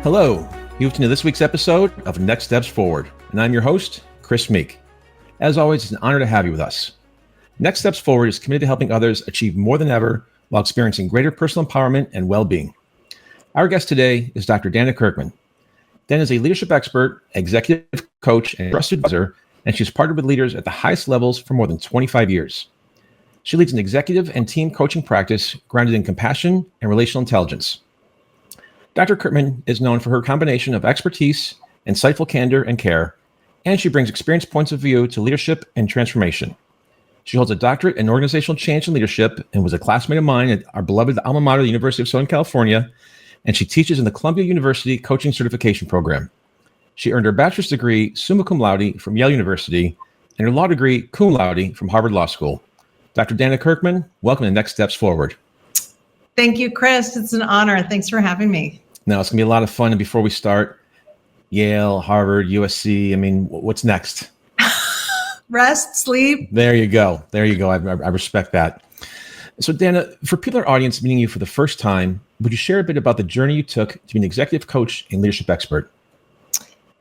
Hello, you've tuned to this week's episode of Next Steps Forward, and I'm your host, Chris Meek. As always, it's an honor to have you with us. Next Steps Forward is committed to helping others achieve more than ever while experiencing greater personal empowerment and well-being. Our guest today is Dr. Dana Kirchman. Dana is a leadership expert, executive coach, and trusted advisor, and she's partnered with leaders at the highest levels for more than 25 years. She leads an executive and team coaching practice grounded in compassion and relational intelligence. Dr. Kirchman is known for her combination of expertise, insightful candor, and care, and she brings experienced points of view to leadership and transformation. She holds a doctorate in organizational change and leadership and was a classmate of mine at our beloved alma mater, the University of Southern California, and she teaches in the Columbia University Coaching Certification Program. She earned her bachelor's degree summa cum laude from Yale University and her law degree cum laude from Harvard Law School. Dr. Dana Kirchman, welcome to Next Steps Forward. Thank you, Chris. It's an honor. Thanks for having me. Now, it's going to be a lot of fun. And before we start, Yale, Harvard, USC, I mean, what's next? Rest, sleep. There you go. I respect that. So, Dana, for people in our audience meeting you for the first time, would you share a bit about the journey you took to be an executive coach and leadership expert?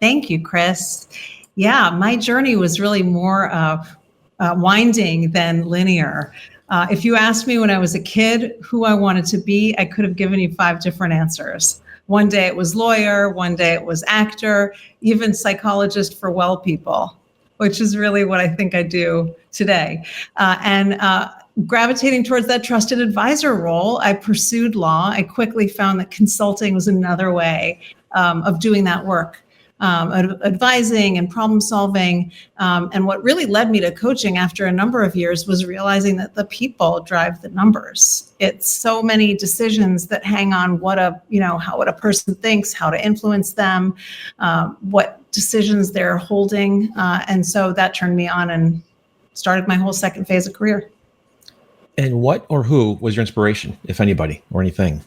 Thank you, Chris. Yeah, my journey was really more winding than linear. If you asked me when I was a kid who I wanted to be, I could have given you 5 different answers. One day it was lawyer, one day it was actor, even psychologist for well people, which is really what I think I do today. And gravitating towards that trusted advisor role, I pursued law. I quickly found that consulting was another way of doing that work. Advising and problem solving. And what really led me to coaching after a number of years was realizing that the people drive the numbers. It's so many decisions that hang on what a person thinks, how to influence them, what decisions they're holding. And so that turned me on and started my whole second phase of career. And what or who was your inspiration, if anybody or anything?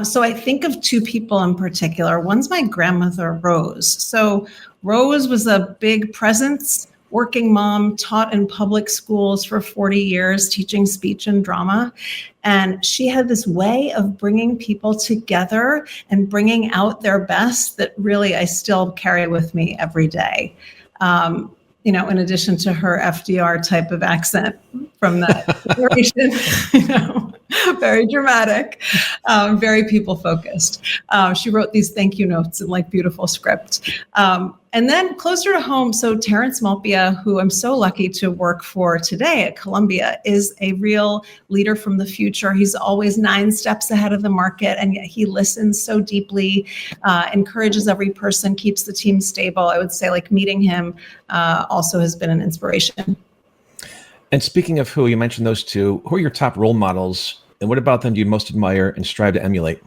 So I think of 2 people in particular. One's my grandmother, Rose. So Rose was a big presence, working mom, taught in public schools for 40 years, teaching speech and drama. And she had this way of bringing people together and bringing out their best that really I still carry with me every day. In addition to her FDR type of accent from that generation, very dramatic, very people focused. She wrote these thank you notes in beautiful script. And then closer to home, so Terrence Malpia, who I'm so lucky to work for today at Columbia, is a real leader from the future. He's always 9 steps ahead of the market, and yet he listens so deeply, encourages every person, keeps the team stable. I would say meeting him also has been an inspiration. And speaking of who, you mentioned those 2. Who are your top role models, and what about them do you most admire and strive to emulate?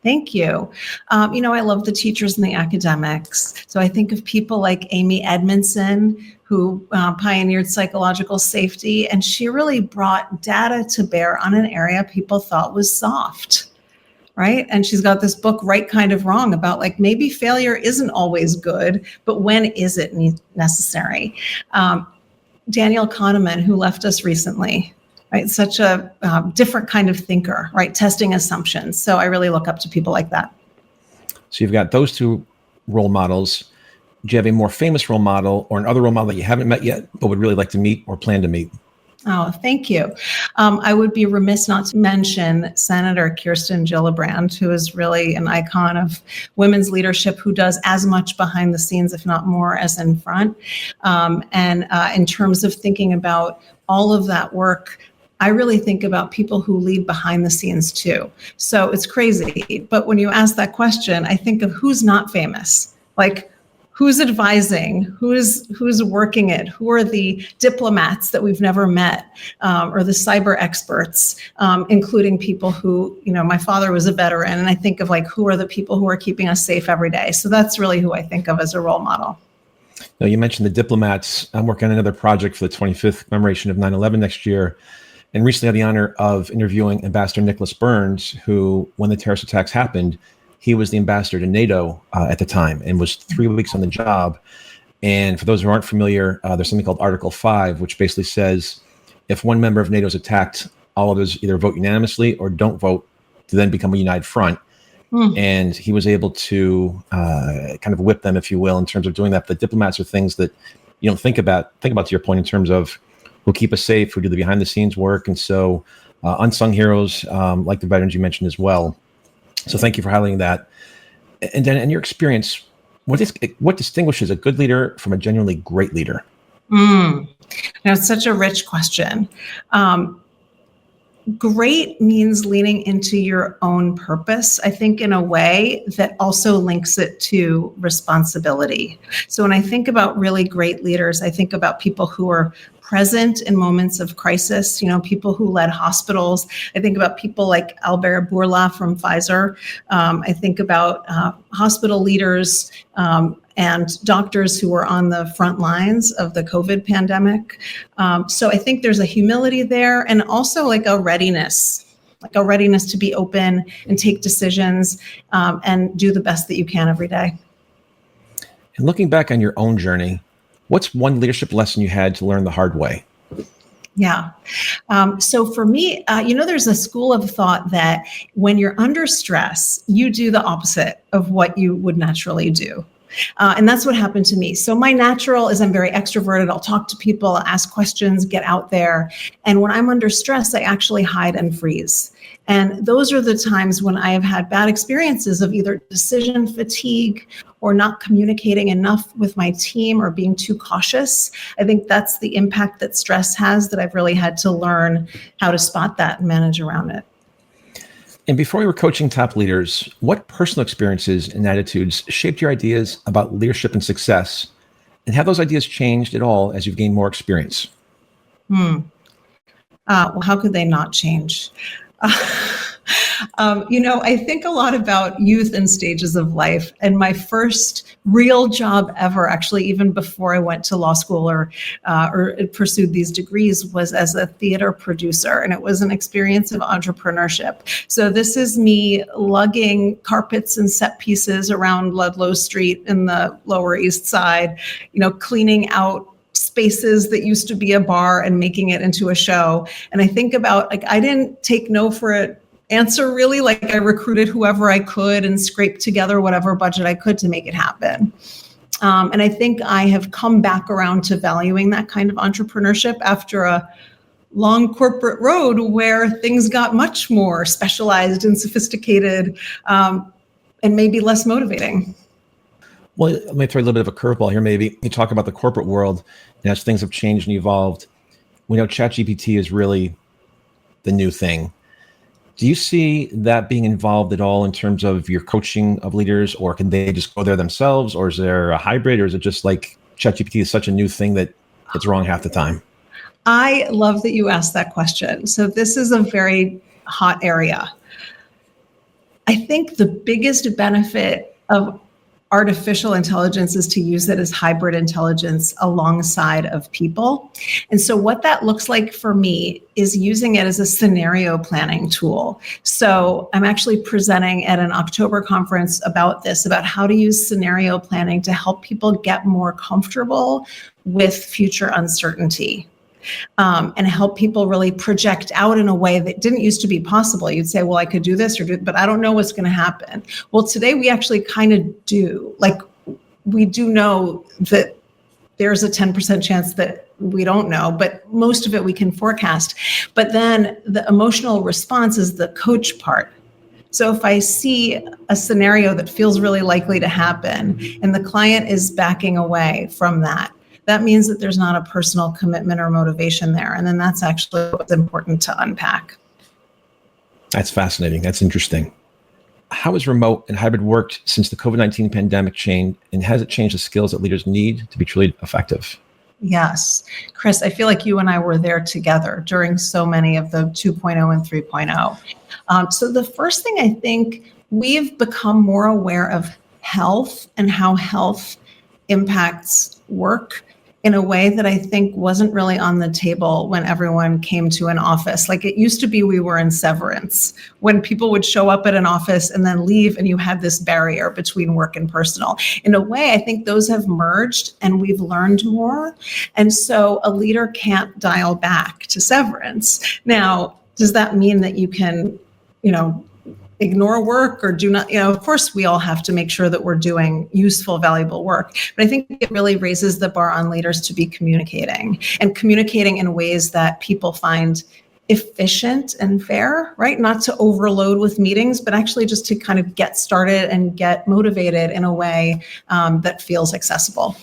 Thank you. I love the teachers and the academics. So I think of people like Amy Edmondson, who pioneered psychological safety, and she really brought data to bear on an area people thought was soft. Right. And she's got this book, Right Kind of Wrong, about maybe failure isn't always good, but when is it necessary? Daniel Kahneman, who left us recently, right? Such a different kind of thinker, right? Testing assumptions. So I really look up to people like that. So you've got those 2 role models. Do you have a more famous role model or another role model that you haven't met yet, but would really like to meet or plan to meet? Oh, thank you. I would be remiss not to mention Senator Kirsten Gillibrand, who is really an icon of women's leadership, who does as much behind the scenes, if not more, as in front. And in terms of thinking about all of that work, I really think about people who lead behind the scenes too. So it's crazy. But when you ask that question, I think of who's not famous, who's advising, who's working it, who are the diplomats that we've never met, or the cyber experts, including people who, my father was a veteran, and I think of who are the people who are keeping us safe every day. So that's really who I think of as a role model. Now, you mentioned the diplomats. I'm working on another project for the 25th commemoration of 9/11 next year, and recently had the honor of interviewing Ambassador Nicholas Burns, who, when the terrorist attacks happened, he was the ambassador to NATO at the time and was 3 weeks on the job. And for those who aren't familiar, there's something called Article 5, which basically says if one member of NATO is attacked, all others either vote unanimously or don't vote to then become a united front. And he was able to kind of whip them, if you will, in terms of doing that. The diplomats are things that you don't think about. Think about, to your point, in terms of who keep us safe, who do the behind the scenes work. And so unsung heroes, like the veterans you mentioned as well. So thank you for highlighting that. And then in your experience, what distinguishes a good leader from a genuinely great leader? Now, it's such a rich question. Great means leaning into your own purpose, I think, in a way that also links it to responsibility. So when I think about really great leaders, I think about people who are present in moments of crisis, people who led hospitals. I think about people like Albert Bourla from Pfizer. I think about hospital leaders and doctors who were on the front lines of the COVID pandemic. So I think there's a humility there, and also like a readiness to be open and take decisions and do the best that you can every day. And looking back on your own journey, what's one leadership lesson you had to learn the hard way? Yeah. So for me, there's a school of thought that when you're under stress, you do the opposite of what you would naturally do. And that's what happened to me. So my natural is I'm very extroverted. I'll talk to people, ask questions, get out there. And when I'm under stress, I actually hide and freeze. And those are the times when I have had bad experiences of either decision fatigue or not communicating enough with my team or being too cautious. I think that's the impact that stress has, that I've really had to learn how to spot that and manage around it. And before you were coaching top leaders, what personal experiences and attitudes shaped your ideas about leadership and success? And have those ideas changed at all as you've gained more experience? Well, how could they not change? I think a lot about youth and stages of life. And my first real job ever, actually, even before I went to law school or pursued these degrees, was as a theater producer. And it was an experience of entrepreneurship. So this is me lugging carpets and set pieces around Ludlow Street in the Lower East Side, cleaning out spaces that used to be a bar and making it into a show. And I think about, I didn't take no for an answer, really. I recruited whoever I could and scraped together whatever budget I could to make it happen. And I think I have come back around to valuing that kind of entrepreneurship after a long corporate road where things got much more specialized and sophisticated and maybe less motivating. Well, let me throw a little bit of a curveball here. Maybe you talk about the corporate world, and as things have changed and evolved, we know ChatGPT is really the new thing. Do you see that being involved at all in terms of your coaching of leaders, or can they just go there themselves, or is there a hybrid, or is it just like ChatGPT is such a new thing that it's wrong half the time? I love that you asked that question. So this is a very hot area. I think the biggest benefit of artificial intelligence is to use it as hybrid intelligence alongside of people. And so what that looks like for me is using it as a scenario planning tool. So I'm actually presenting at an October conference about this, about how to use scenario planning to help people get more comfortable with future uncertainty. And help people really project out in a way that didn't used to be possible. You'd say, well, I could do this but I don't know what's going to happen. Well, today we actually kind of do. We do know that there's a 10% chance that we don't know, but most of it we can forecast. But then the emotional response is the coach part. So if I see a scenario that feels really likely to happen and the client is backing away from that, that means that there's not a personal commitment or motivation there. And then that's actually what's important to unpack. That's fascinating. That's interesting. How has remote and hybrid worked since the COVID-19 pandemic changed, and has it changed the skills that leaders need to be truly effective? Yes. Chris, I feel like you and I were there together during so many of the 2.0 and 3.0. So the first thing, I think we've become more aware of health and how health impacts work in a way that I think wasn't really on the table when everyone came to an office. Like it used to be, we were in severance when people would show up at an office and then leave, and you had this barrier between work and personal. In a way, I think those have merged and we've learned more. And so a leader can't dial back to severance. Now, does that mean that you can, ignore work or do not, of course we all have to make sure that we're doing useful, valuable work. But I think it really raises the bar on leaders to be communicating in ways that people find efficient and fair, right? Not to overload with meetings, but actually just to kind of get started and get motivated in a way that feels accessible.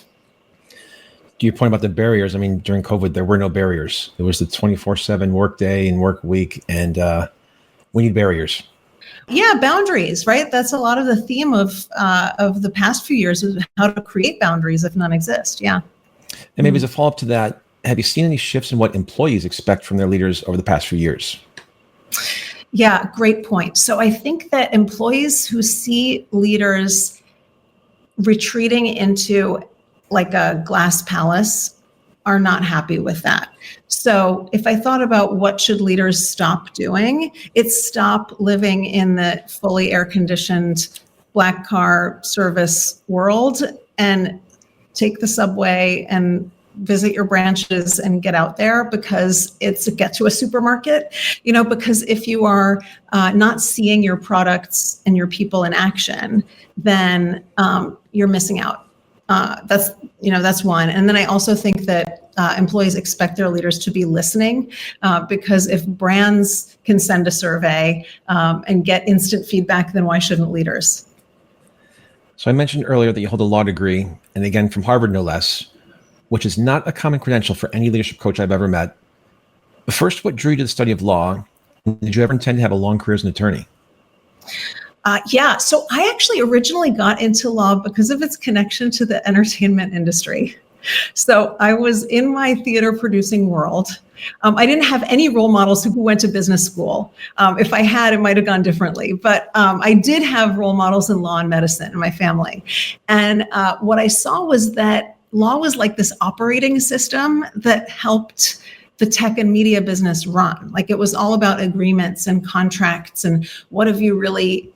To your point about the barriers, I mean, during COVID, there were no barriers. There was the 24/7 work day and work week, and we need barriers. Yeah, boundaries, right? That's a lot of the theme of the past few years, is how to create boundaries if none exist. Yeah. And maybe as a follow-up to that, have you seen any shifts in what employees expect from their leaders over the past few years? Yeah, great point. So I think that employees who see leaders retreating into like a glass palace are not happy with that. So if I thought about what should leaders stop doing, it's stop living in the fully air-conditioned black car service world and take the subway and visit your branches and get out there, because it's get to a supermarket, because if you are not seeing your products and your people in action, then you're missing out. That's one. And then I also think that employees expect their leaders to be listening, because if brands can send a survey and get instant feedback, then why shouldn't leaders? So I mentioned earlier that you hold a law degree, and again, from Harvard, no less, which is not a common credential for any leadership coach I've ever met. But first, what drew you to the study of law? Did you ever intend to have a long career as an attorney? Yeah, so I actually originally got into law because of its connection to the entertainment industry. So I was in my theater producing world. I didn't have any role models who went to business school. If I had, it might have gone differently. But I did have role models in law and medicine in my family. And what I saw was that law was like this operating system that helped the tech and media business run. Like it was all about agreements and contracts and what have you really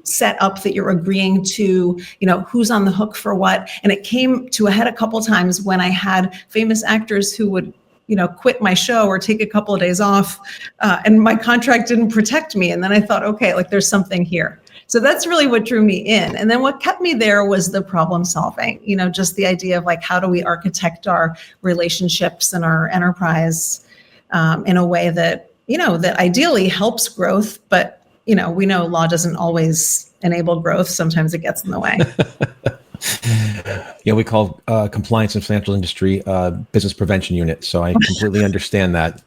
set up that you're agreeing to, who's on the hook for what. And it came to a head a couple times when I had famous actors who would, quit my show or take a couple of days off, and my contract didn't protect me. And then I thought, okay, like there's something here. So that's really what drew me in. And then what kept me there was the problem solving, just the idea of like, how do we architect our relationships and our enterprise in a way that, that ideally helps growth, but we know law doesn't always enable growth. Sometimes it gets in the way. Yeah, we call compliance in financial industry business prevention unit. So I completely understand that.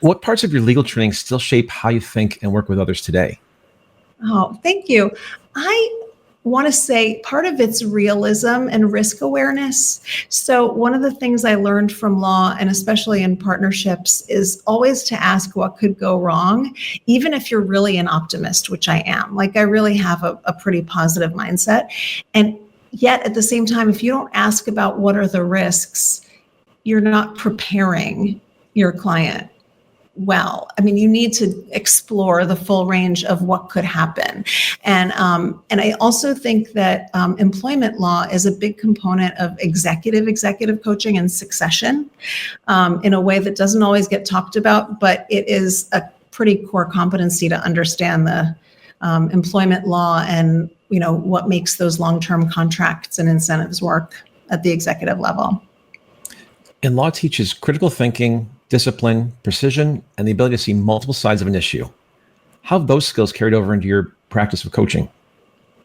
What parts of your legal training still shape how you think and work with others today? Oh, thank you. I want to say part of it's realism and risk awareness. So one of the things I learned from law, and especially in partnerships, is always to ask what could go wrong, even if you're really an optimist, which I am. Like I really have a pretty positive mindset. And yet at the same time, if you don't ask about what are the risks, you're not preparing your client well. I mean, you need to explore the full range of what could happen. And I also think that employment law is a big component of executive coaching and succession in a way that doesn't always get talked about, but it is a pretty core competency to understand the employment law and, what makes those long-term contracts and incentives work at the executive level. And law teaches critical thinking, discipline, precision, and the ability to see multiple sides of an issue. How have those skills carried over into your practice of coaching?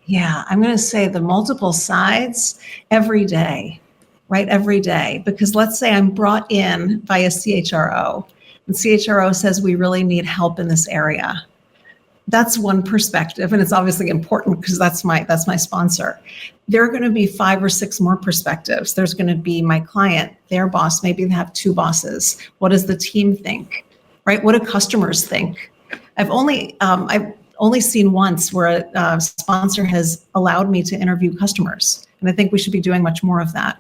Yeah, I'm going to say the multiple sides every day, right? Every day. Because let's say I'm brought in by a CHRO, and CHRO says we really need help in this area. That's one perspective, and it's obviously important because that's my sponsor. There are going to be 5 or 6 more perspectives. There's going to be my client, their boss, maybe they have 2 bosses. What does the team think, right? What do customers think? I've only seen once where a sponsor has allowed me to interview customers, and I think we should be doing much more of that.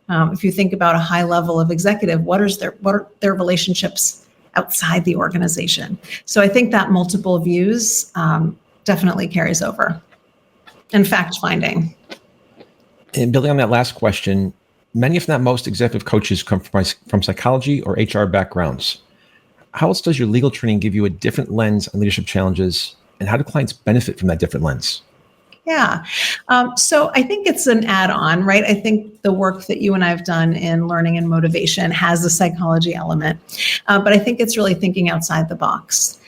If you think about a high level of executive, what are their relationships outside the organization? So I think that multiple views definitely carries over. And fact finding. And building on that last question, many, if not most, executive coaches come from psychology or HR backgrounds. How else does your legal training give you a different lens on leadership challenges And how do clients benefit from that different lens? Yeah. So I think it's an add-on, right? I think the work that you and I have done in learning and motivation has a psychology element, but I think it's really thinking outside the box.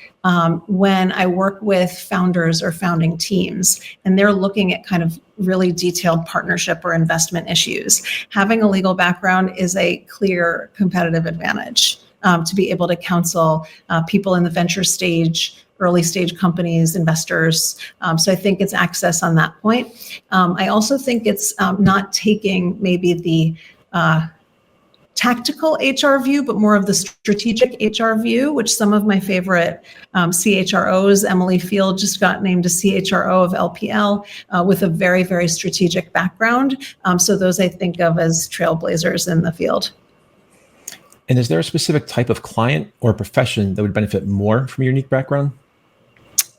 When I work with founders or founding teams and they're looking at kind of really detailed partnership or investment issues, having a legal background is a clear competitive advantage to be able to counsel people in the venture stage, early stage companies, investors. So I think it's access on that point. I also think it's not taking maybe the tactical HR view, but more of the strategic HR view, which some of my favorite CHROs, Emily Field just got named a CHRO of LPL with a very, very strategic background. So those I think of as trailblazers in the field. And is there a specific type of client or profession that would benefit more from your unique background?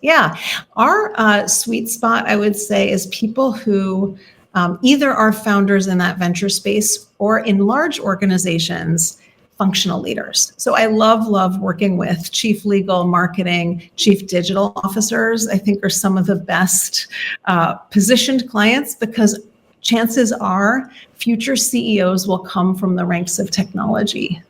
Yeah, our sweet spot, I would say, is people who either are founders in that venture space or in large organizations, functional leaders. So I love working with chief legal, marketing, chief digital officers. I think are some of the best positioned clients because chances are future CEOs will come from the ranks of technology,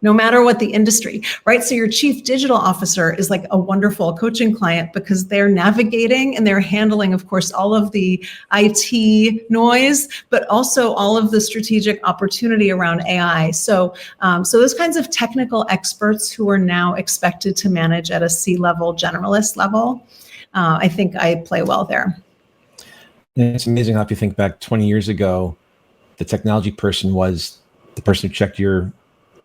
no matter what the industry, right? So your chief digital officer is like a wonderful coaching client because they're navigating and they're handling, of course, all of the IT noise, but also all of the strategic opportunity around AI. So those kinds of technical experts who are now expected to manage at a C-level generalist level, I think I play well there. And it's amazing how if you think back 20 years ago, the technology person was the person who checked your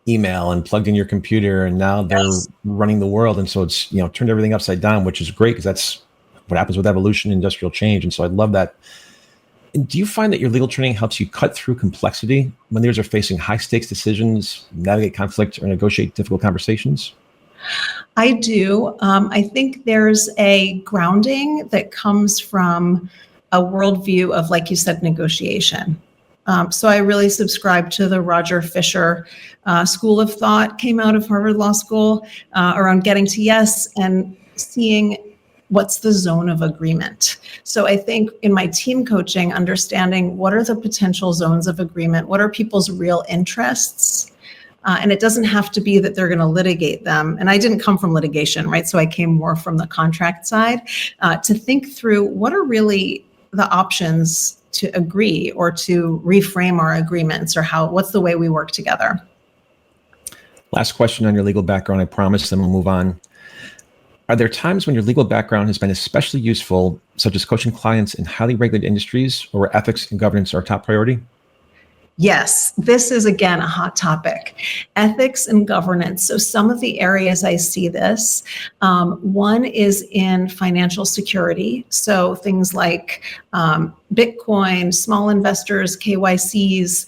email and plugged in your computer, and now they're running the world. And so it's, turned everything upside down, which is great because that's what happens with evolution, industrial change. And so I love that. And do you find that your legal training helps you cut through complexity when leaders are facing high stakes decisions, navigate conflict, or negotiate difficult conversations? I do. I think there's a grounding that comes from a worldview of, like you said, negotiation. So I really subscribe to the Roger Fisher school of thought, came out of Harvard Law School around getting to yes and seeing what's the zone of agreement. So I think in my team coaching, understanding what are the potential zones of agreement, what are people's real interests, and it doesn't have to be that they're going to litigate them. And I didn't come from litigation, right? So I came more from the contract side to think through what are really the options to agree or to reframe our agreements, or what's the way we work together. Last question on your legal background, I promise, then we'll move on. Are there times when your legal background has been especially useful, such as coaching clients in highly regulated industries or where ethics and governance are a top priority? Yes, this is again a hot topic, ethics and governance. So some of the areas I see this, one is in financial security. So things like Bitcoin, small investors, KYCs,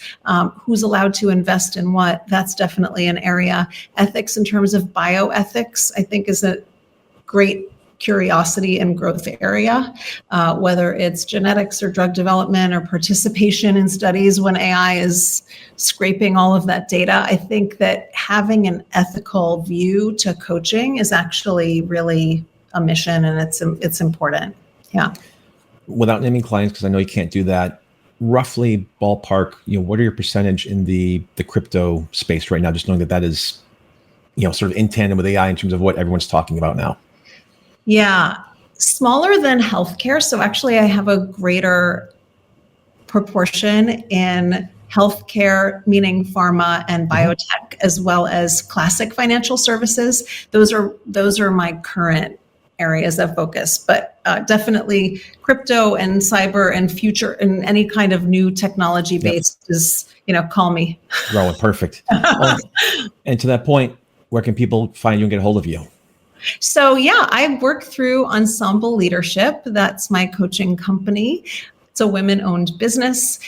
who's allowed to invest in what, that's definitely an area. Ethics in terms of bioethics, I think is a great curiosity and growth area, whether it's genetics or drug development or participation in studies when AI is scraping all of that data. I think that having an ethical view to coaching is actually really a mission, and it's important. Yeah. Without naming clients, because I know you can't do that, roughly ballpark, what are your percentage in the crypto space right now? Just knowing that is, sort of in tandem with AI in terms of what everyone's talking about now. Yeah, smaller than healthcare. So actually I have a greater proportion in healthcare, meaning pharma and biotech, as well as classic financial services. Those are my current areas of focus, but definitely crypto and cyber and future and any kind of new technology based is, call me. Growing, perfect. And to that point, where can people find you and get a hold of you? So I work through Ensemble Leadership. That's my coaching company. It's a women-owned business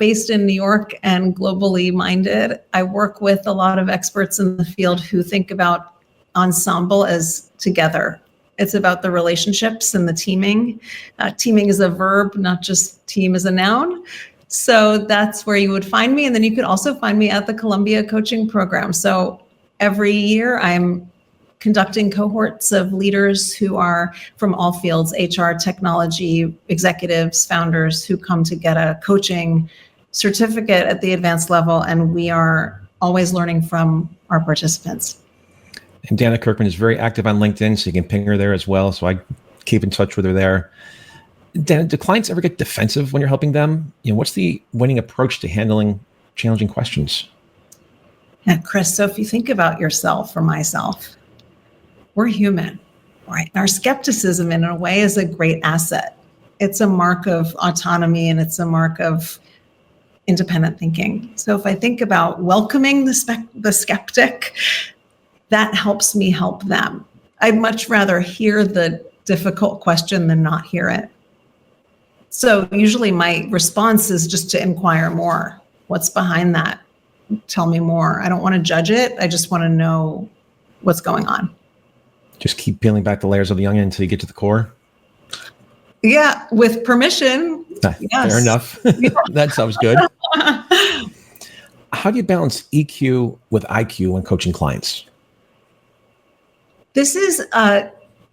based in New York and globally minded. I work with a lot of experts in the field who think about ensemble as together. It's about the relationships and the teaming. Teaming is a verb, not just team as a noun. So that's where you would find me. And then you could also find me at the Columbia Coaching Program. So every year I'm conducting cohorts of leaders who are from all fields, HR, technology, executives, founders, who come to get a coaching certificate at the advanced level. And we are always learning from our participants. And Dana Kirchman is very active on LinkedIn, so you can ping her there as well. So I keep in touch with her there. Dana, do clients ever get defensive when you're helping them? What's the winning approach to handling challenging questions? Yeah, Chris, so if you think about yourself or myself, we're human, right? Our skepticism in a way is a great asset. It's a mark of autonomy and it's a mark of independent thinking. So if I think about welcoming the skeptic, that helps me help them. I'd much rather hear the difficult question than not hear it. So usually my response is just to inquire more. What's behind that? Tell me more. I don't want to judge it. I just want to know what's going on. Just keep peeling back the layers of the onion until you get to the core. Yeah, with permission. Yes. Fair enough. That sounds good. How do you balance EQ with IQ when coaching clients? This is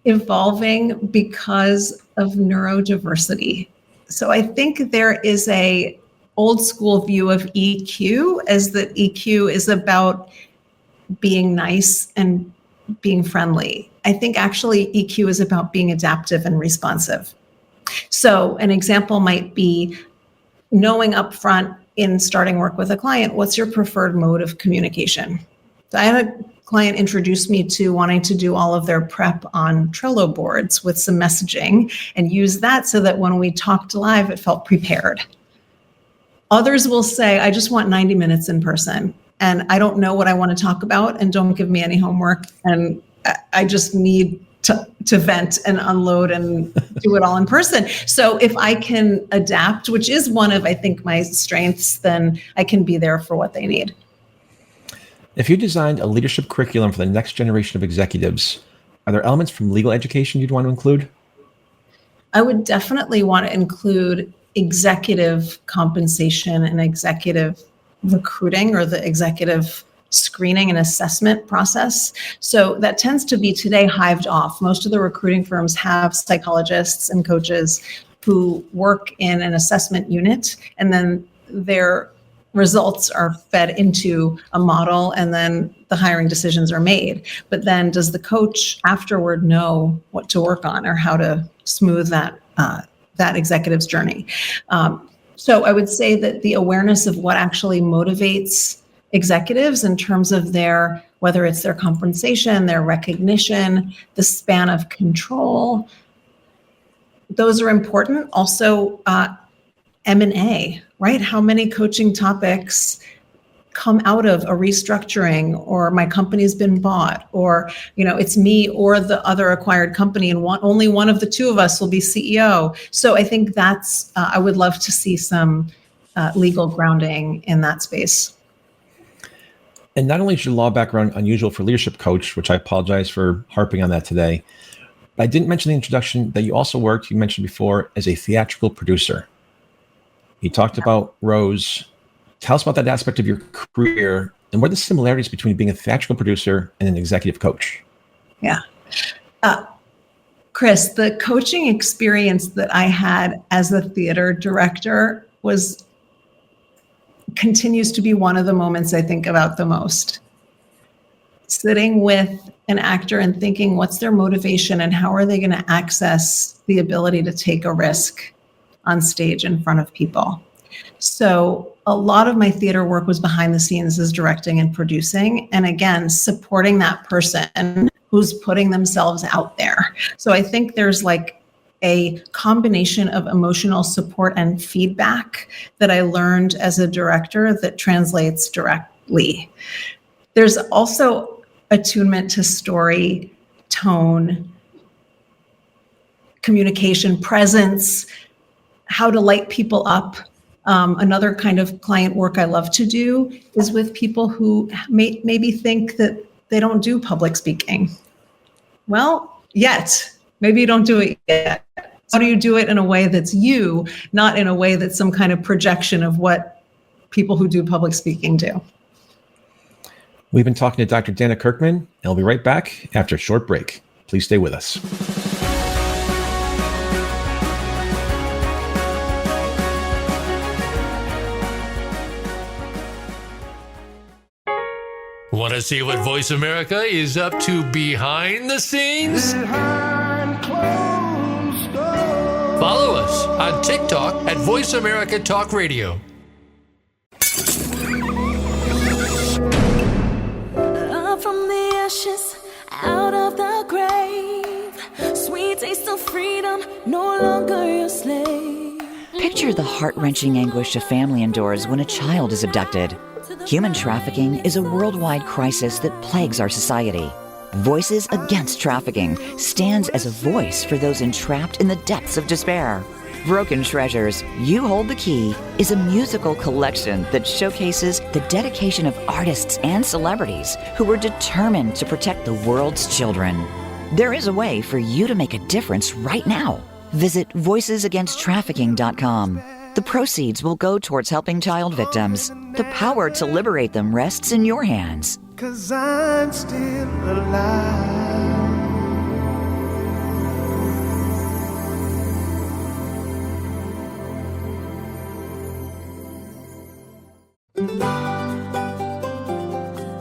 evolving because of neurodiversity. So I think there is a old school view of EQ as that EQ is about being nice and being friendly. I think actually EQ is about being adaptive and responsive. So an example might be knowing upfront in starting work with a client, what's your preferred mode of communication? So I had a client introduce me to wanting to do all of their prep on Trello boards with some messaging and use that so that when we talked live, it felt prepared. Others will say, I just want 90 minutes in person and I don't know what I want to talk about and don't give me any homework. And I just need to vent and unload and do it all in person. So if I can adapt, which is one of, I think, my strengths, then I can be there for what they need. If you designed a leadership curriculum for the next generation of executives, are there elements from legal education you'd want to include? I would definitely want to include executive compensation and executive recruiting, or the executive screening and assessment process. So that tends to be today hived off. Most of the recruiting firms have psychologists and coaches who work in an assessment unit, and then their results are fed into a model, and then the hiring decisions are made. But then does the coach afterward know what to work on or how to smooth that executive's journey? So I would say that the awareness of what actually motivates executives in terms of whether it's their compensation, their recognition, the span of control, those are important. Also, M&A, right? How many coaching topics come out of a restructuring, or my company's been bought, or it's me or the other acquired company, and only one of the two of us will be CEO. So I think that's I would love to see some legal grounding in that space. And not only is your law background unusual for leadership coach, which I apologize for harping on that today, but I didn't mention in the introduction that you also worked, you mentioned before, as a theatrical producer. You talked about Rose. Tell us about that aspect of your career and what are the similarities between being a theatrical producer and an executive coach? Yeah. Chris, the coaching experience that I had as a theater director continues to be one of the moments I think about the most. Sitting with an actor and thinking, what's their motivation and how are they going to access the ability to take a risk on stage in front of people? So a lot of my theater work was behind the scenes as directing and producing. And again, supporting that person who's putting themselves out there. So I think there's like a combination of emotional support and feedback that I learned as a director that translates directly. There's also attunement to story, tone, communication, presence, how to light people up. Another kind of client work I love to do is with people who maybe think that they don't do public speaking. Well, maybe you don't do it yet. How do you do it in a way that's you, not in a way that's some kind of projection of what people who do public speaking do? We've been talking to Dr. Dana Kirchman, and we'll be right back after a short break. Please stay with us. Want to see what Voice America is up to behind the scenes? Follow us on TikTok at Voice America Talk Radio. Up from the ashes, out of the grave, sweet taste of freedom, no longer your slave. Picture the heart-wrenching anguish a family endures when a child is abducted. Human trafficking is a worldwide crisis that plagues our society. Voices Against Trafficking stands as a voice for those entrapped in the depths of despair. Broken Treasures, You Hold the Key is a musical collection that showcases the dedication of artists and celebrities who were determined to protect the world's children. There is a way for you to make a difference right now. Visit voicesagainsttrafficking.com. The proceeds will go towards helping child victims. The power to liberate them rests in your hands. 'Cause I'm still alive.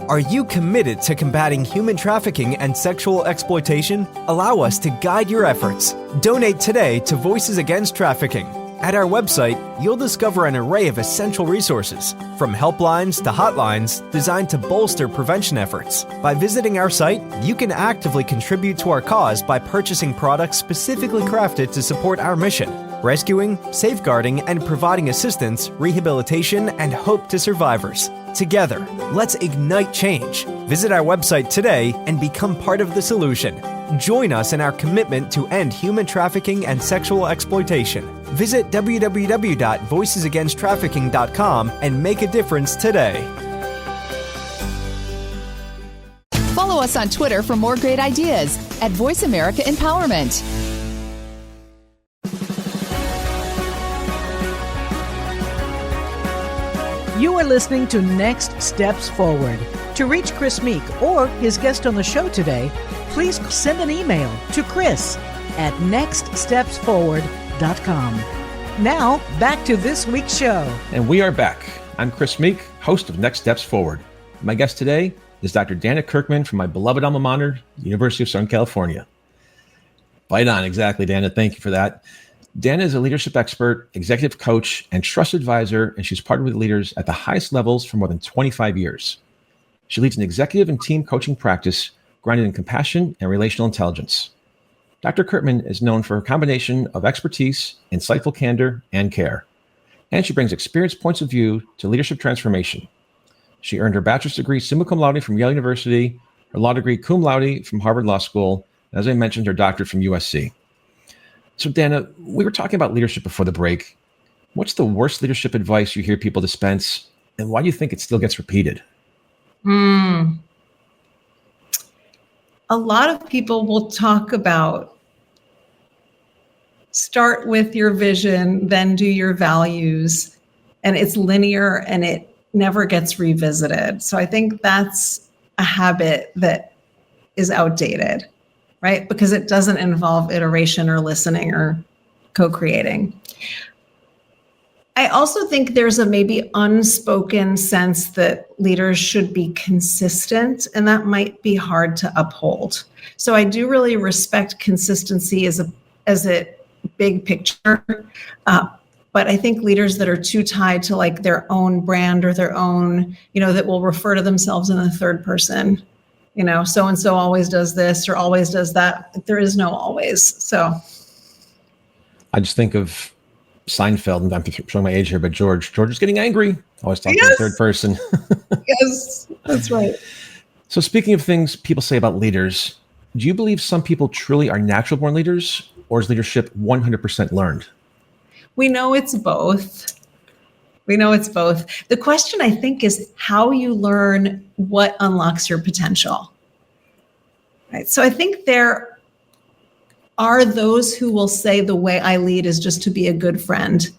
Are you committed to combating human trafficking and sexual exploitation? Allow us to guide your efforts. Donate today to Voices Against Trafficking. At our website, you'll discover an array of essential resources, from helplines to hotlines designed to bolster prevention efforts. By visiting our site, you can actively contribute to our cause by purchasing products specifically crafted to support our mission, rescuing, safeguarding, and providing assistance, rehabilitation, and hope to survivors. Together, let's ignite change. Visit our website today and become part of the solution. Join us in our commitment to end human trafficking and sexual exploitation. Visit www.voicesagainsttrafficking.com and make a difference today. Follow us on Twitter for more great ideas at Voice America Empowerment. You are listening to Next Steps Forward. To reach Chris Meek or his guest on the show today, please send an email to chris@nextstepsforward.com. Now, back to this week's show. And we are back. I'm Chris Meek, host of Next Steps Forward. My guest today is Dr. Dana Kirchman from my beloved alma mater, University of Southern California. Bite on, exactly, Dana. Thank you for that. Dana is a leadership expert, executive coach, and trusted advisor, and she's partnered with leaders at the highest levels for more than 25 years. She leads an executive and team coaching practice grounded in compassion and relational intelligence. Dr. Kirchman is known for her combination of expertise, insightful candor, and care. And she brings experienced points of view to leadership transformation. She earned her bachelor's degree summa cum laude from Yale University, her law degree cum laude from Harvard Law School, and as I mentioned, her doctorate from USC. So Dana, we were talking about leadership before the break. What's the worst leadership advice you hear people dispense, and why do you think it still gets repeated? A lot of people will talk about start with your vision, then do your values, and it's linear and it never gets revisited. So I think that's a habit that is outdated, right? Because it doesn't involve iteration or listening or co-creating. I also think there's a maybe unspoken sense that leaders should be consistent, and that might be hard to uphold. So I do really respect consistency as a big picture, but I think leaders that are too tied to like their own brand or their own, that will refer to themselves in the third person, so-and-so always does this or always does that. There is no always. So I just think of Seinfeld, and I'm showing my age here, but George is getting angry. Always talking in the third person. Yes, that's right. So speaking of things people say about leaders, do you believe some people truly are natural born leaders, or is leadership 100% learned? We know it's both. The question, I think, is how you learn what unlocks your potential. Right. So I think there are those who will say the way I lead is just to be a good friend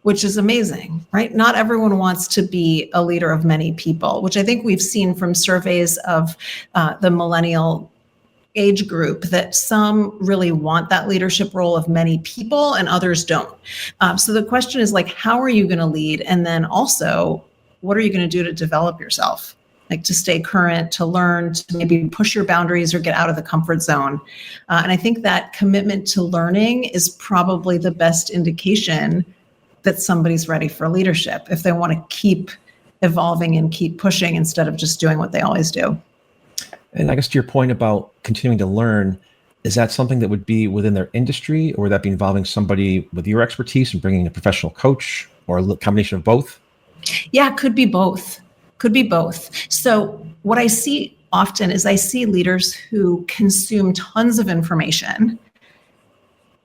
which is amazing, right? Not everyone wants to be a leader of many people, which I think we've seen from surveys of the millennial age group, that some really want that leadership role of many people and others don't. So the question is like, how are you going to lead? And then also, what are you going to do to develop yourself? Like to stay current, to learn, to maybe push your boundaries or get out of the comfort zone. And I think that commitment to learning is probably the best indication that somebody's ready for leadership, if they want to keep evolving and keep pushing instead of just doing what they always do. And I guess to your point about continuing to learn, is that something that would be within their industry, or would that be involving somebody with your expertise and bringing a professional coach, or a combination of both? Yeah, it could be both. Could be both. So what I see often is I see leaders who consume tons of information.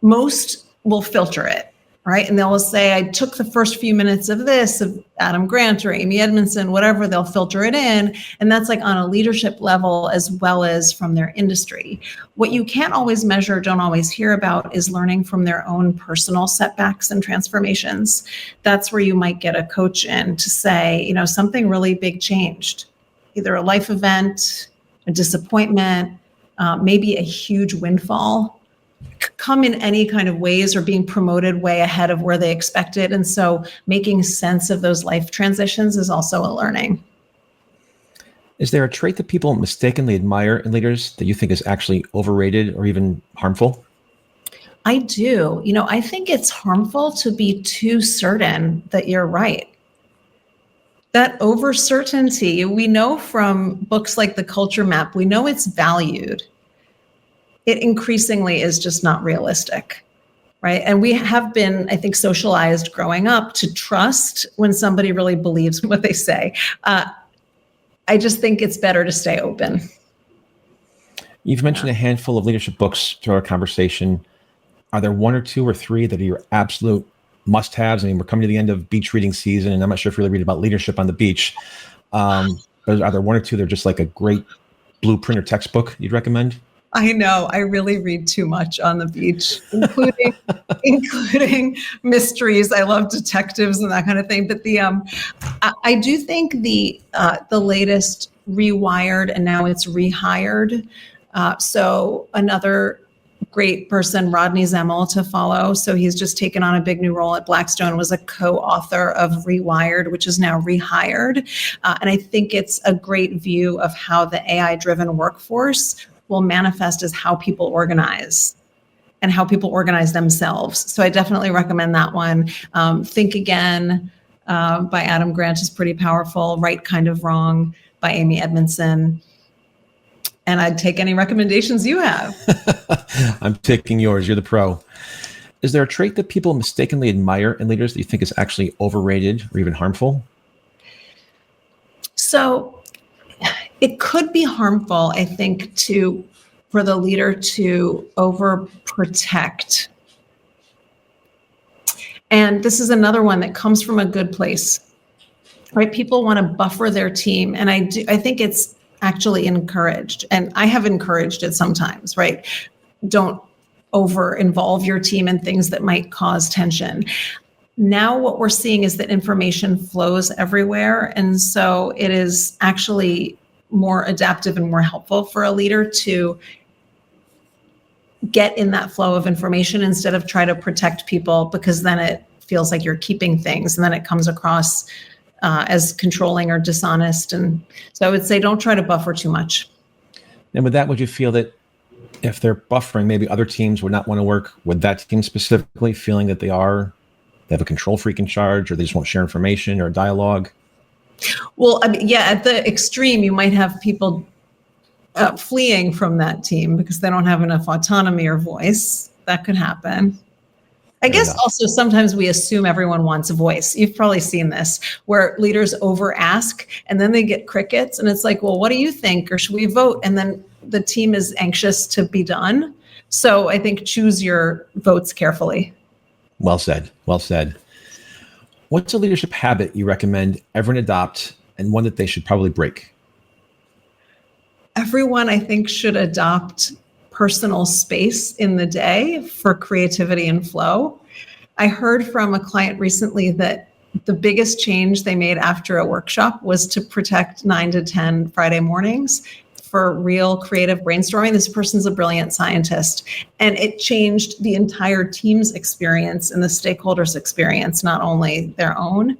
Most will filter it, right? And they'll say, I took the first few minutes of this, of Adam Grant or Amy Edmondson, whatever, they'll filter it in. And that's like on a leadership level as well as from their industry. What you can't always measure, don't always hear about, is learning from their own personal setbacks and transformations. That's where you might get a coach in to say, you know, something really big changed, either a life event, a disappointment, maybe a huge windfall, come in any kind of ways, or being promoted way ahead of where they expected. And so making sense of those life transitions is also a learning. Is there a trait that people mistakenly admire in leaders that you think is actually overrated or even harmful? I do. You know, I think it's harmful to be too certain that you're right. That over certainty, we know from books like The Culture Map, we know it's valued. It increasingly is just not realistic, right? And we have been, I think, socialized growing up to trust when somebody really believes what they say. I just think it's better to stay open. You've mentioned a handful of leadership books through our conversation. Are there one or two or three that are your absolute must-haves? I mean, we're coming to the end of beach reading season, and I'm not sure if you really read about leadership on the beach. But are there one or two that are just like a great blueprint or textbook you'd recommend? I know, I really read too much on the beach, including mysteries. I love detectives and that kind of thing. But I do think the latest Rewired, and now it's Rehired. So another great person, Rodney Zemmel, to follow. So he's just taken on a big new role at Blackstone, was a co-author of Rewired, which is now Rehired. And I think it's a great view of how the AI-driven workforce will manifest as how people organize and how people organize themselves. So I definitely recommend that one. Think Again by Adam Grant is pretty powerful. Right Kind of Wrong by Amy Edmondson. And I'd take any recommendations you have. I'm taking yours. You're the pro. Is there a trait that people mistakenly admire in leaders that you think is actually overrated or even harmful? So it could be harmful, I think, for the leader to overprotect. And this is another one that comes from a good place, right? People want to buffer their team. And I think it's actually encouraged. And I have encouraged it sometimes, right? Don't over involve your team in things that might cause tension. Now what we're seeing is that information flows everywhere. And so it is actually more adaptive and more helpful for a leader to get in that flow of information instead of try to protect people, because then it feels like you're keeping things and then it comes across as controlling or dishonest. And so I would say don't try to buffer too much. And with that, would you feel that if they're buffering, maybe other teams would not want to work with that team specifically, feeling that they have a control freak in charge, or they just won't share information or dialogue? Well, I mean, yeah, at the extreme, you might have people fleeing from that team because they don't have enough autonomy or voice. That could happen. I guess also sometimes we assume everyone wants a voice. You've probably seen this, where leaders over ask and then they get crickets. And it's like, well, what do you think? Or should we vote? And then the team is anxious to be done. So I think choose your votes carefully. Well said. Well said. What's a leadership habit you recommend everyone adopt, and one that they should probably break? Everyone, I think, should adopt personal space in the day for creativity and flow. I heard from a client recently that the biggest change they made after a workshop was to protect 9 to 10 Friday mornings for real creative brainstorming. This person's a brilliant scientist, and it changed the entire team's experience and the stakeholders' experience, not only their own.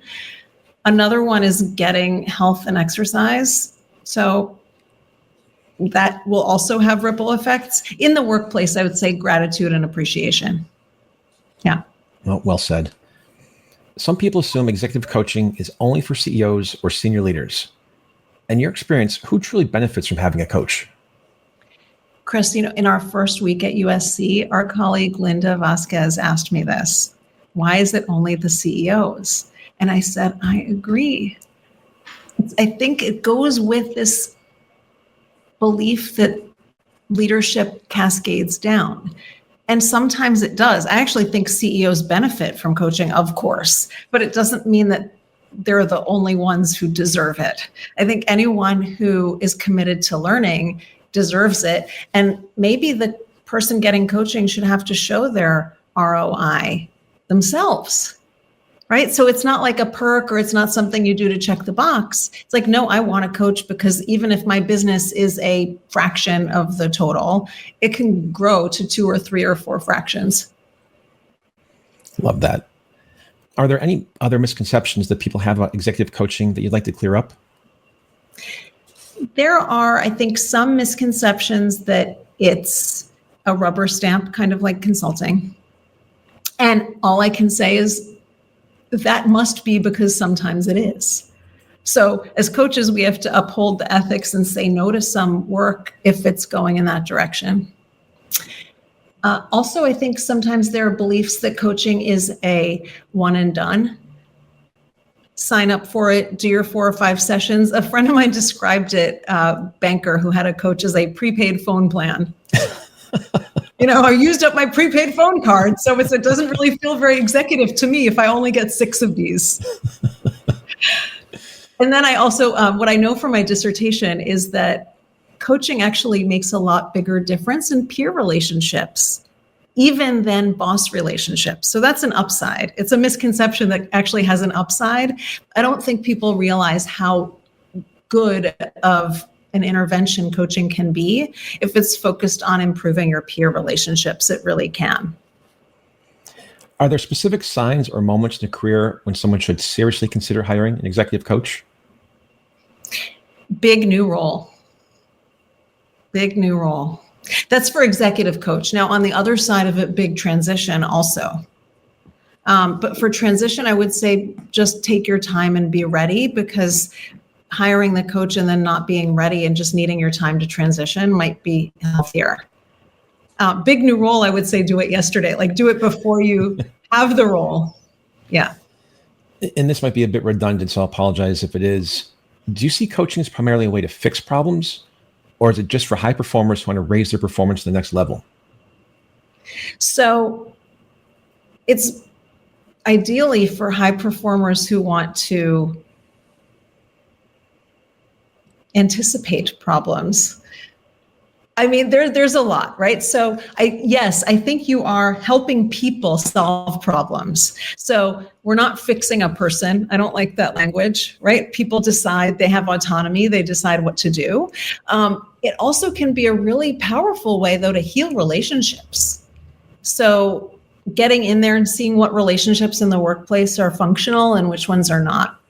Another one is getting health and exercise. So that will also have ripple effects. In the workplace, I would say gratitude and appreciation. Yeah. Well said. Some people assume executive coaching is only for CEOs or senior leaders. In your experience, who truly benefits from having a coach? Chris, in our first week at USC, our colleague Linda Vasquez asked me this. Why is it only the CEOs? And I said, I agree. I think it goes with this belief that leadership cascades down. And sometimes it does. I actually think CEOs benefit from coaching, of course, but it doesn't mean that they're the only ones who deserve it. I think anyone who is committed to learning deserves it. And maybe the person getting coaching should have to show their ROI themselves, right? So it's not like a perk, or it's not something you do to check the box. It's like, no, I want to coach because even if my business is a fraction of the total, it can grow to 2 or 3 or 4 fractions. Love that. Are there any other misconceptions that people have about executive coaching that you'd like to clear up? There are, I think, some misconceptions that it's a rubber stamp, kind of like consulting. And all I can say is that must be because sometimes it is. So as coaches, we have to uphold the ethics and say no to some work if it's going in that direction. Also, I think sometimes there are beliefs that coaching is a one and done. Sign up for it, do your 4 or 5 sessions. A friend of mine described it, banker who had a coach, as a prepaid phone plan. I used up my prepaid phone card, so it doesn't really feel very executive to me if I only get 6 of these. And then I also, what I know from my dissertation is that coaching actually makes a lot bigger difference in peer relationships, even than boss relationships. So that's an upside. It's a misconception that actually has an upside. I don't think people realize how good of an intervention coaching can be. If it's focused on improving your peer relationships, it really can. Are there specific signs or moments in a career when someone should seriously consider hiring an executive coach? Big new role. Big new role. That's for executive coach. Now, on the other side of it, big transition also. But for transition, I would say just take your time and be ready, because hiring the coach and then not being ready and just needing your time to transition might be healthier. Big new role, I would say do it yesterday. Like, do it before you have the role. Yeah. And this might be a bit redundant, so I'll apologize if it is. Do you see coaching as primarily a way to fix problems? Or is it just for high performers who want to raise their performance to the next level? So it's ideally for high performers who want to anticipate problems. I mean, there's a lot, right? So I think you are helping people solve problems. So we're not fixing a person. I don't like that language, right? People decide, they have autonomy, they decide what to do. It also can be a really powerful way, though, to heal relationships. So getting in there and seeing what relationships in the workplace are functional and which ones are not.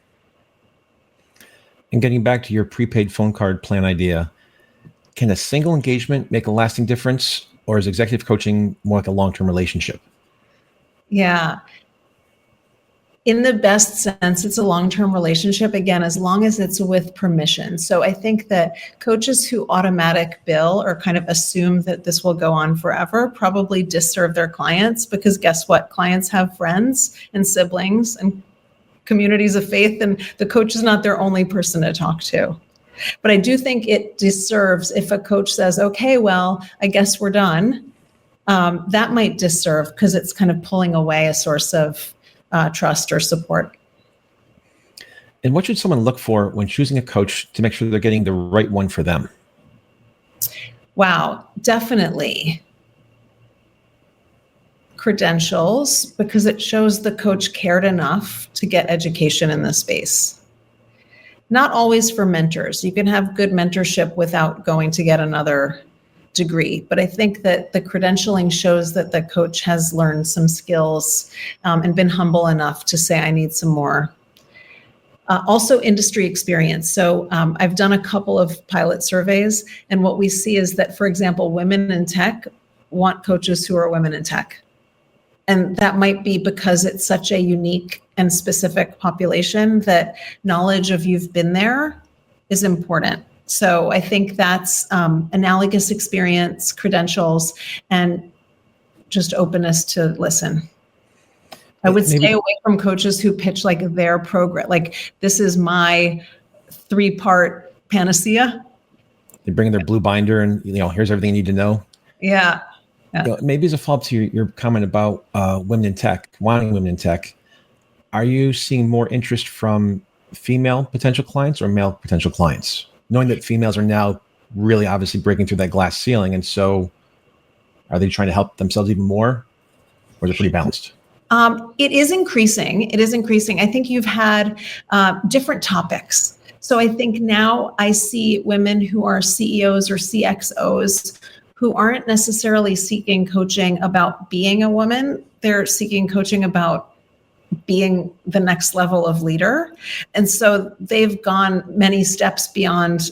And getting back to your prepaid phone card plan idea, can a single engagement make a lasting difference, or is executive coaching more like a long-term relationship? Yeah. In the best sense, it's a long-term relationship, again, as long as it's with permission. So I think that coaches who automatic bill or kind of assume that this will go on forever probably disserve their clients, because guess what? Clients have friends and siblings and communities of faith, and the coach is not their only person to talk to. But I do think it disserves if a coach says, okay, well, I guess we're done. That might disserve, because it's kind of pulling away a source of trust or support. And what should someone look for when choosing a coach to make sure they're getting the right one for them? Wow, definitely. credentials because it shows the coach cared enough to get education in the space. Not always for mentors. You can have good mentorship without going to get another degree. But I think that the credentialing shows that the coach has learned some skills and been humble enough to say, I need some more. Also industry experience. So I've done a couple of pilot surveys, and what we see is that, for example, women in tech want coaches who are women in tech. And that might be because it's such a unique and specific population that knowledge of you've been there is important. So I think that's analogous experience, credentials, and just openness to listen. I would stay away from coaches who pitch like their program, like this is my 3-part panacea. They bring in their blue binder and, here's everything you need to know. Yeah. Maybe as a follow-up to your comment about women in tech, wanting women in tech, are you seeing more interest from female potential clients or male potential clients? Knowing that females are now really obviously breaking through that glass ceiling. And so are they trying to help themselves even more, or is it pretty balanced? It is increasing. I think you've had different topics. So I think now I see women who are CEOs or CXOs who aren't necessarily seeking coaching about being a woman. They're seeking coaching about being the next level of leader. And so they've gone many steps beyond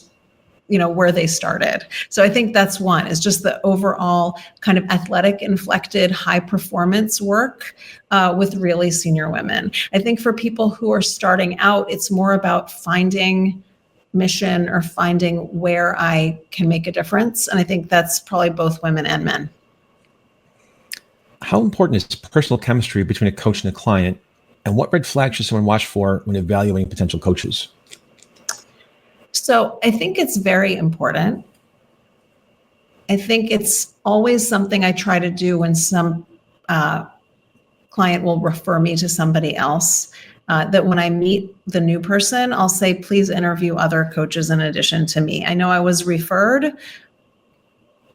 where they started. So I think that's one, is just the overall kind of athletic inflected high performance work with really senior women. I think for people who are starting out, it's more about finding mission or finding where I can make a difference. And I think that's probably both women and men. How important is personal chemistry between a coach and a client? And what red flags should someone watch for when evaluating potential coaches? So I think it's very important. I think it's always something I try to do when some client will refer me to somebody else, that when I meet the new person, I'll say, please interview other coaches in addition to me. I know I was referred.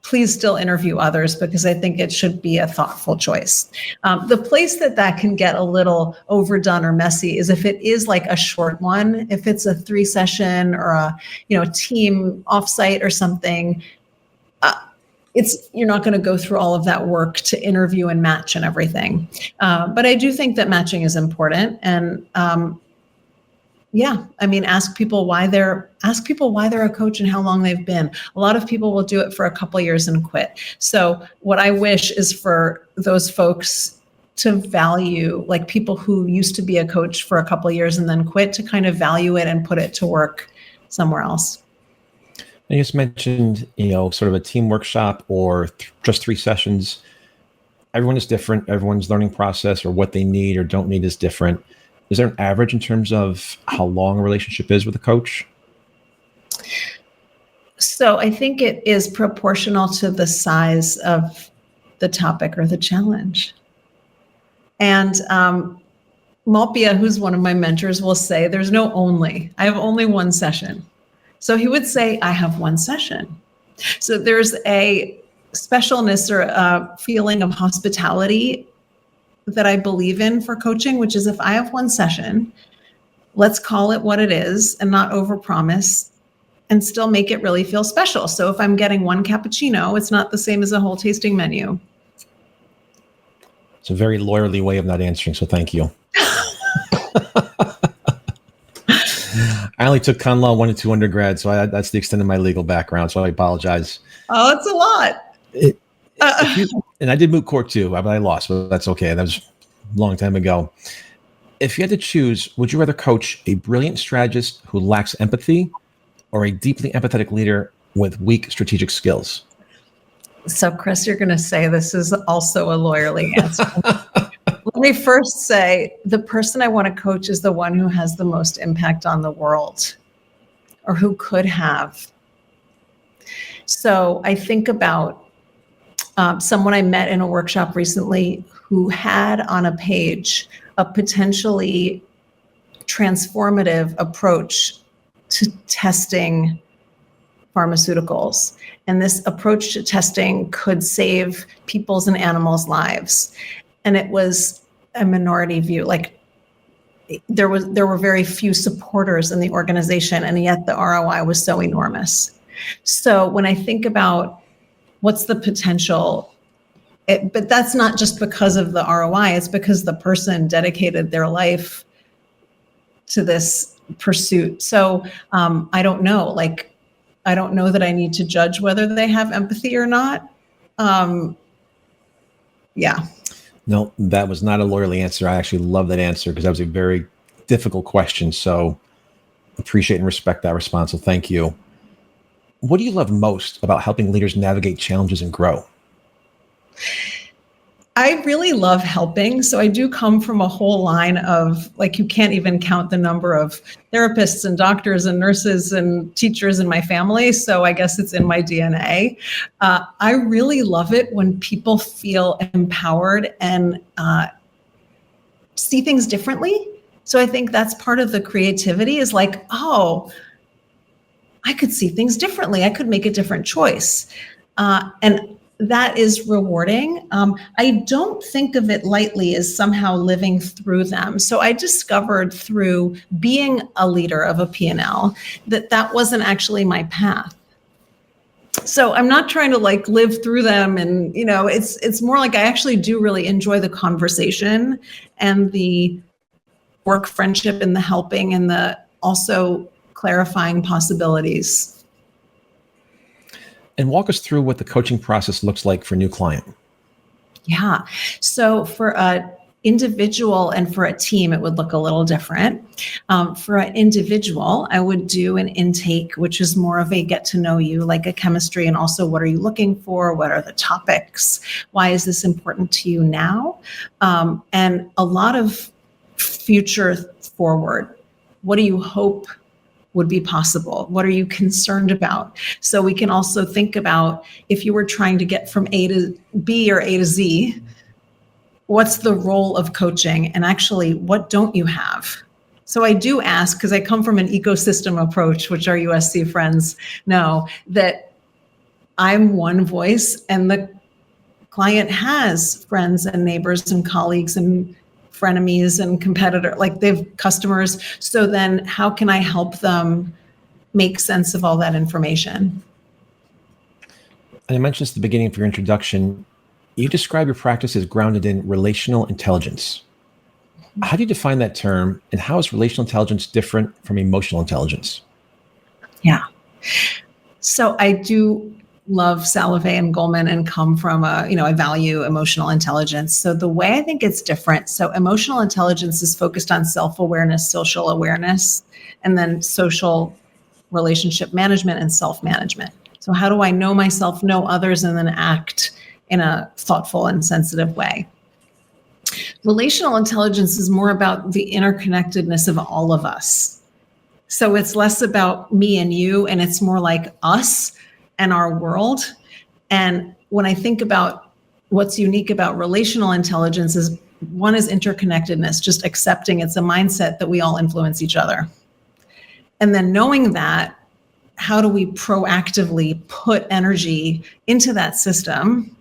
Please still interview others because I think it should be a thoughtful choice. The place that can get a little overdone or messy is if it is like a short one, if it's a 3-session or a team offsite or something, you're not going to go through all of that work to interview and match and everything. But I do think that matching is important. And ask people why they're a coach and how long they've been. A lot of people will do it for a couple of years and quit. So what I wish is for those folks to value, like people who used to be a coach for a couple of years and then quit, to kind of value it and put it to work somewhere else. You just mentioned, sort of a team workshop or just 3 sessions. Everyone is different. Everyone's learning process or what they need or don't need is different. Is there an average in terms of how long a relationship is with a coach? So I think it is proportional to the size of the topic or the challenge. And Malpia, who's one of my mentors, will say, there's no only. I have only 1 session. So he would say, I have 1 session. So there's a specialness or a feeling of hospitality that I believe in for coaching, which is if I have 1 session, let's call it what it is and not overpromise and still make it really feel special. So if I'm getting 1 cappuccino, it's not the same as a whole tasting menu. It's a very lawyerly way of not answering, so thank you. I only took con law 1 and 2 undergrad, so that's the extent of my legal background, so I apologize. Oh, it's a lot. And I did moot court too, but I lost, but that's okay. That was a long time ago. If you had to choose, would you rather coach a brilliant strategist who lacks empathy or a deeply empathetic leader with weak strategic skills? So, Chris, you're going to say this is also a lawyerly answer. Let me first say the person I want to coach is the one who has the most impact on the world or who could have. So I think about someone I met in a workshop recently who had on a page a potentially transformative approach to testing pharmaceuticals. And this approach to testing could save people's and animals' lives. and it was a minority view. Like there were very few supporters in the organization, and yet the ROI was so enormous. So when I think about what's the potential, but that's not just because of the ROI, it's because the person dedicated their life to this pursuit. So I don't know, I don't know that I need to judge whether they have empathy or not. Yeah. No, that was not a lawyerly answer. I actually love that answer because that was a very difficult question. So appreciate and respect that response. So thank you. What do you love most about helping leaders navigate challenges and grow? I really love helping. So I do come from a whole line of, like, you can't even count the number of therapists and doctors and nurses and teachers in my family. So I guess it's in my DNA. I really love it when people feel empowered and see things differently. So I think that's part of the creativity, is like, oh, I could see things differently. I could make a different choice. And that is rewarding. I don't think of it lightly as somehow living through them. So I discovered through being a leader of a P&L that wasn't actually my path. So I'm not trying to like live through them. And, it's more like I actually do really enjoy the conversation and the work friendship and the helping and the also clarifying possibilities. And walk us through what the coaching process looks like for a new client. Yeah. So for an individual and for a team, it would look a little different. For an individual, I would do an intake, which is more of a get to know you, like a chemistry, and also what are you looking for? What are the topics? Why is this important to you now? And a lot of future forward. What do you hope would be possible? What are you concerned about? So we can also think about, if you were trying to get from A to B or A to Z, what's the role of coaching? And actually, what don't you have? So I do ask, because I come from an ecosystem approach, which our USC friends know, that I'm one voice and the client has friends and neighbors and colleagues and frenemies and competitor, like they've customers. So then how can I help them make sense of all that information? And I mentioned this at the beginning of your introduction. You describe your practice as grounded in relational intelligence. How do you define that term, and how is relational intelligence different from emotional intelligence? Yeah. So I do love Salovey and Goleman and come from I value emotional intelligence. So the way I think it's different. So emotional intelligence is focused on self-awareness, social awareness, and then social relationship management and self-management. So how do I know myself, know others, and then act in a thoughtful and sensitive way? Relational intelligence is more about the interconnectedness of all of us. So it's less about me and you, and it's more like us and our world. And when I think about what's unique about relational intelligence, is one is interconnectedness, just accepting it's a mindset that we all influence each other. And then knowing that, how do we proactively put energy into that system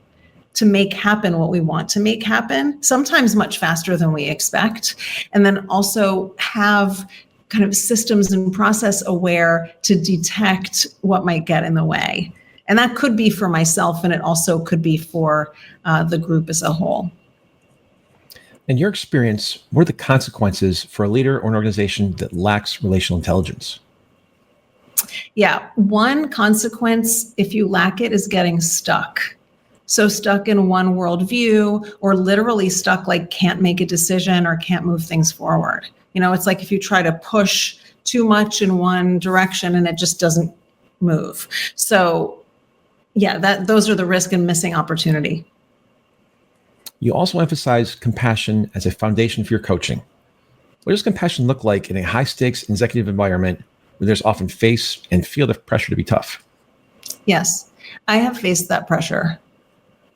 to make happen what we want to make happen, sometimes much faster than we expect. And then also have kind of systems and process aware to detect what might get in the way. And that could be for myself, and it also could be for the group as a whole. In your experience, what are the consequences for a leader or an organization that lacks relational intelligence? Yeah, one consequence, if you lack it, is getting stuck. So stuck in one worldview, or literally stuck, like can't make a decision or can't move things forward. It's like if you try to push too much in one direction and it just doesn't move. So yeah, those are the risk and missing opportunity. You also emphasize compassion as a foundation for your coaching. What does compassion look like in a high stakes executive environment where there's often face and feel the pressure to be tough? Yes, I have faced that pressure.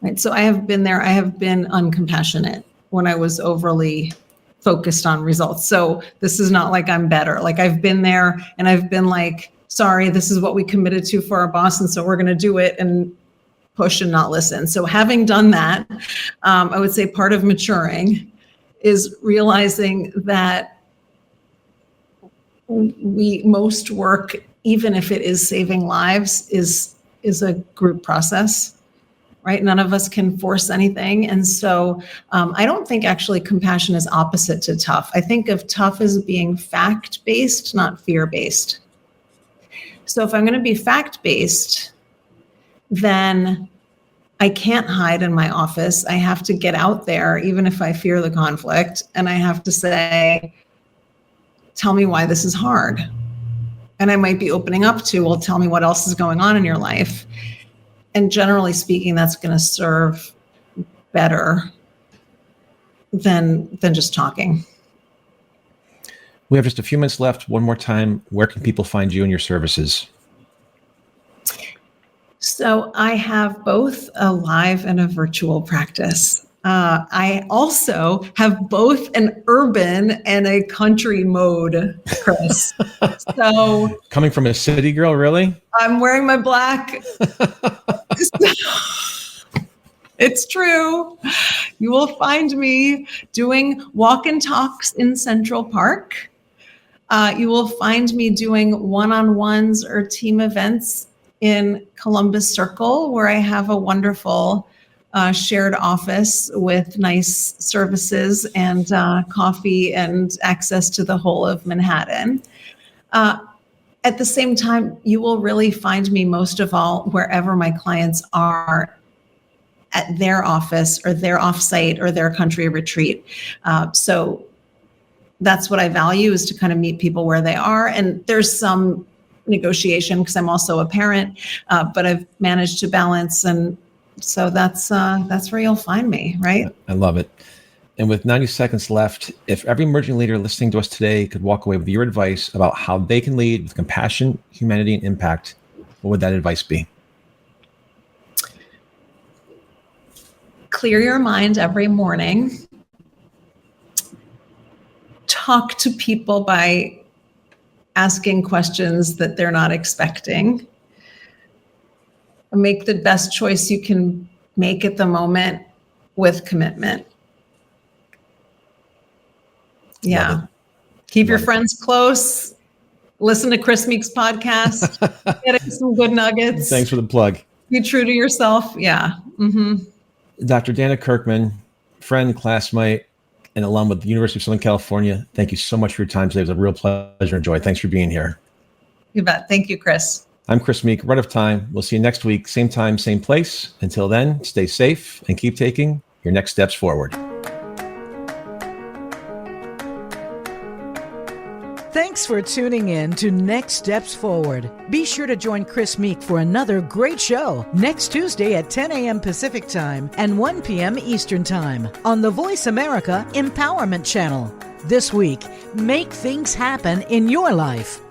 Right. So I have been there. I have been uncompassionate when I was overly focused on results. So this is not like I'm better. Like I've been there and I've been like, sorry, this is what we committed to for our boss. And so we're going to do it. And push and not listen. So having done that, I would say part of maturing is realizing that most work, even if it is saving lives, is a group process, right? None of us can force anything. And so I don't think actually compassion is opposite to tough. I think of tough as being fact-based, not fear-based. So if I'm going to be fact-based, then I can't hide in my office. I have to get out there, even if I fear the conflict. And I have to say, tell me why this is hard. And I might be opening up to, well, tell me what else is going on in your life. And generally speaking, that's going to serve better than just talking. We have just a few minutes left. One more time, where can people find you and your services? So I have both a live and a virtual practice. I also have both an urban and a country mode, Chris. So coming from a city girl, really? I'm wearing my black. It's true. You will find me doing walk and talks in Central Park. You will find me doing one-on-ones or team events in Columbus Circle, where I have a wonderful shared office with nice services and coffee and access to the whole of Manhattan. At the same time, you will really find me most of all wherever my clients are at their office or their offsite or their country retreat. So that's what I value, is to kind of meet people where they are. And there's some negotiation because I'm also a parent, but I've managed to balance. And so that's where you'll find me, right? I love it. And with 90 seconds left, if every emerging leader listening to us today could walk away with your advice about how they can lead with compassion, humanity, and impact, what would that advice be? Clear your mind every morning. Talk to people by asking questions that they're not expecting. Make the best choice you can make at the moment with commitment. Yeah. Keep your friends close. Listen to Chris Meek's podcast. Get some good nuggets. Thanks for the plug. Be true to yourself. Yeah. Mm-hmm. Dr. Dana Kirchman, friend, classmate, and alum with the University of Southern California. Thank you so much for your time today. It was a real pleasure and joy. Thanks for being here. You bet. Thank you, Chris. I'm Chris Meek. Right of time. We'll see you next week. Same time, same place. Until then, stay safe and keep taking your next steps forward. Thanks for tuning in to Next Steps Forward. Be sure to join Chris Meek for another great show next Tuesday at 10 a.m. Pacific Time and 1 p.m. Eastern Time on the Voice America Empowerment Channel. This week, make things happen in your life.